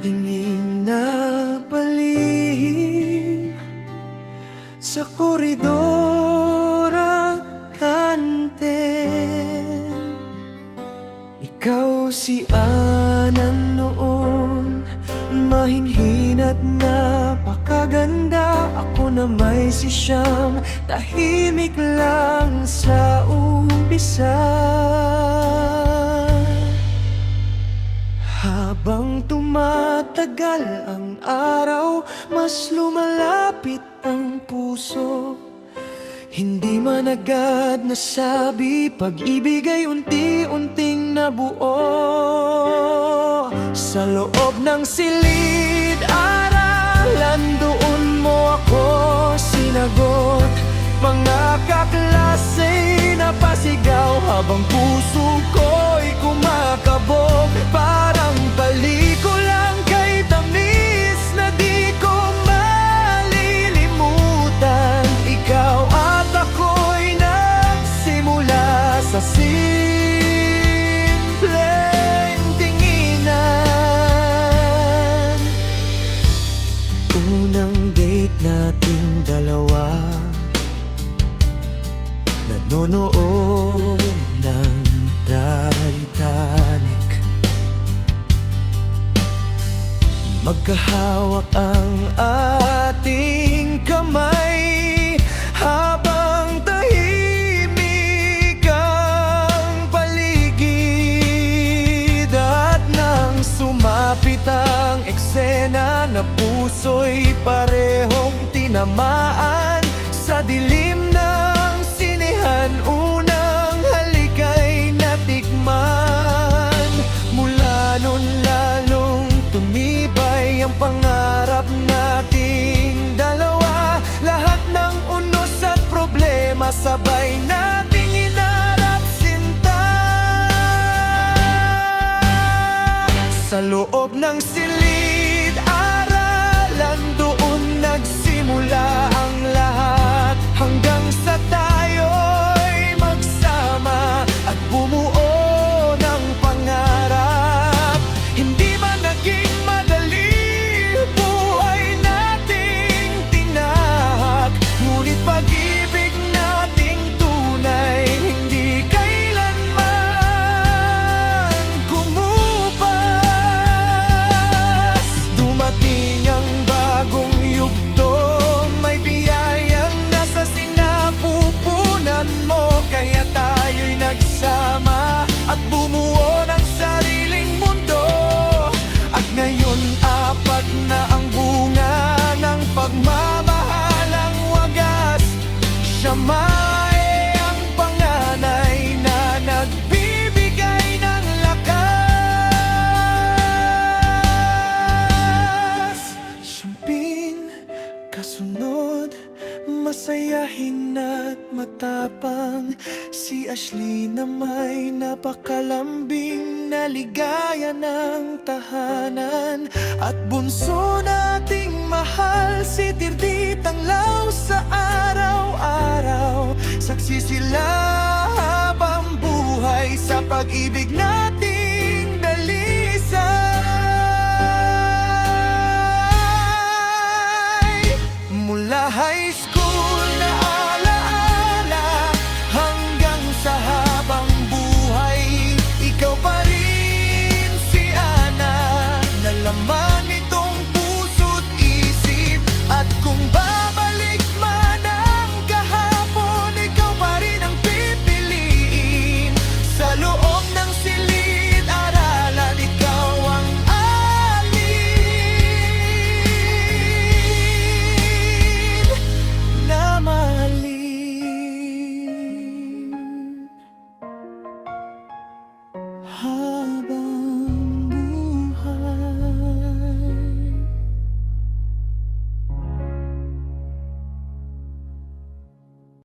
tingin na palihim sa koridor akante. Ikaw si Anan noon, mahinhin at napakaganda. Ako na may si Siyam, tahimik lang sa umpisa. Habang tumatagal ang araw, mas lumalapit ang puso. Hindi man agad nasabi, pag-ibig ay unti-unting nabuo. Sa loob ng silid-aralan, doon mo ako sinagot. Mga kaklaseng napasigaw, habang puso ko'y kumakabog. Parang palikulang kay tamis na di ko malilimutan. Ikaw at ako'y nagsimula sa simpleng tinginan. Unang date nating dalawa, nanonood ng Titanic. Magkahawak ang ating kamay, habang tahimik ang paligid. At nang sumapit ang eksena, na puso'y parehong tinamaan. Sa dilim ng sinehan, unang halik ay natikman. Mula nun lalong tumibay ang pangarap nating dalawa. Lahat ng unos at problema sabay nating inarap sinta. Sa loob ng silid-aralan, doon nagsimula ang lahat. Hanggang sa tayo'y magsama at bumuo ng pangarap. Hindi man naging madali, buhay nating tinahak. Ngunit pag-ibig nating tunay, hindi kailanman kumupas. Dumating ang bagong yugto, may biyayang nasa sinapupunan mo. Kaya tayo'y nagsama at bumuo ng sariling mundo. At ngayon apat na ang bunga ng pagmamahalang wagas. Siya may ang panganay na nagbibigay ng lakas. Siyempre kasunod, masayahin at matapang. Si Ashley na may napakalambing na ligaya ng tahanan. At bunso nating mahal, si Tirdit ang law sa araw-araw. Saksi sila habang buhay sa pag-ibig nating dalisay. Mula high school na alaala hanggang sa habang buhay, ikaw pa rin si Ana, na laman nitong puso't isip. At kung babalik man ang kahapon, ikaw pa rin ang pipiliin. Sa loob ng silid-aralan, ikaw ang alin na mahalin.